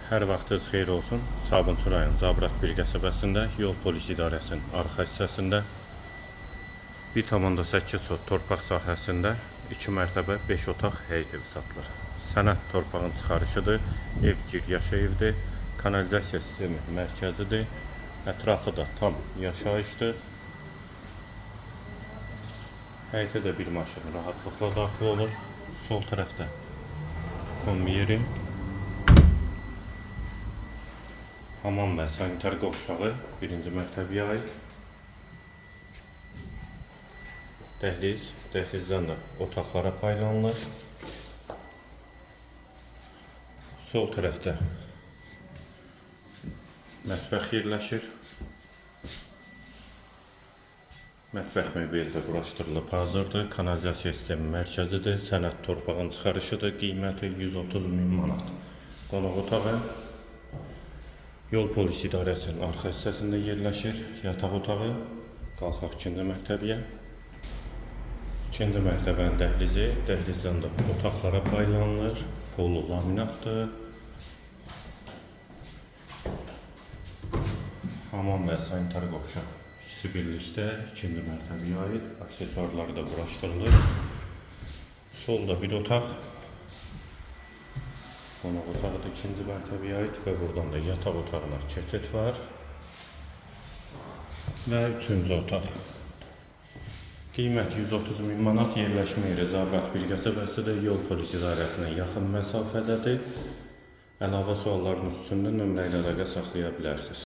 Hər vaxtınız xeyir olsun. Sabunçu rayon Zabrat bir qəsəbəsində Yol Polis İdarəsinin arxa hissəsində 1,8 sot torpaq sahəsində 2 mərtəbə 5 otaq həyət evi satılır. Sənəd torpağın çıxarışıdır, ev giryaşı evdir, kanalizasiya sistemi mərkəzidir, ətrafı da tam yaşayışdır. Həyətə də bir maşın rahatlıqla daxil olur. Sol tərəfdə kombi yeri, hamam və sanitar qovşağı birinci mərtəbəyə aid. Dəhliz, dəhlizdən də otaqlara paylanılır. Sol tərəfdə mətbəx yerləşir. Mətbəx mebeli də quraşdırılıb hazırdır. Kanalizasiya sistemi mərkəzidir. Sənəd torpağın çıxarışıdır. Qiyməti 130.000 manat. Qonaq otağı Yol Polis İdarəsinin arxa hissəsində yerləşir. Yataq otağı. Qalxaq ikinci mərtəbəyə. İkinci mərtəbənin dəhlizi. Dəhlizdən də otaqlara paylanılır. Polu laminatdır. Hamam və sanitar qovşaq ikisi birlikdə ikinci mərtəbəyə aid. Aksesuarları da quraşdırılır. Solda bir otaq. Qonaq otağı da ikinci mərtəbəyə aid və buradan da yataq otağına keçid var. Və üçüncü otaq. Qiymət 130.000 manat, yerləşmə yeri Zabrat bir qəsəbəsidir, Yol Polis İdarəsinə yaxın məsafədədir. Əlavə suallarınız üçün də nömrə ilə əlaqə saxlaya bilərsiniz.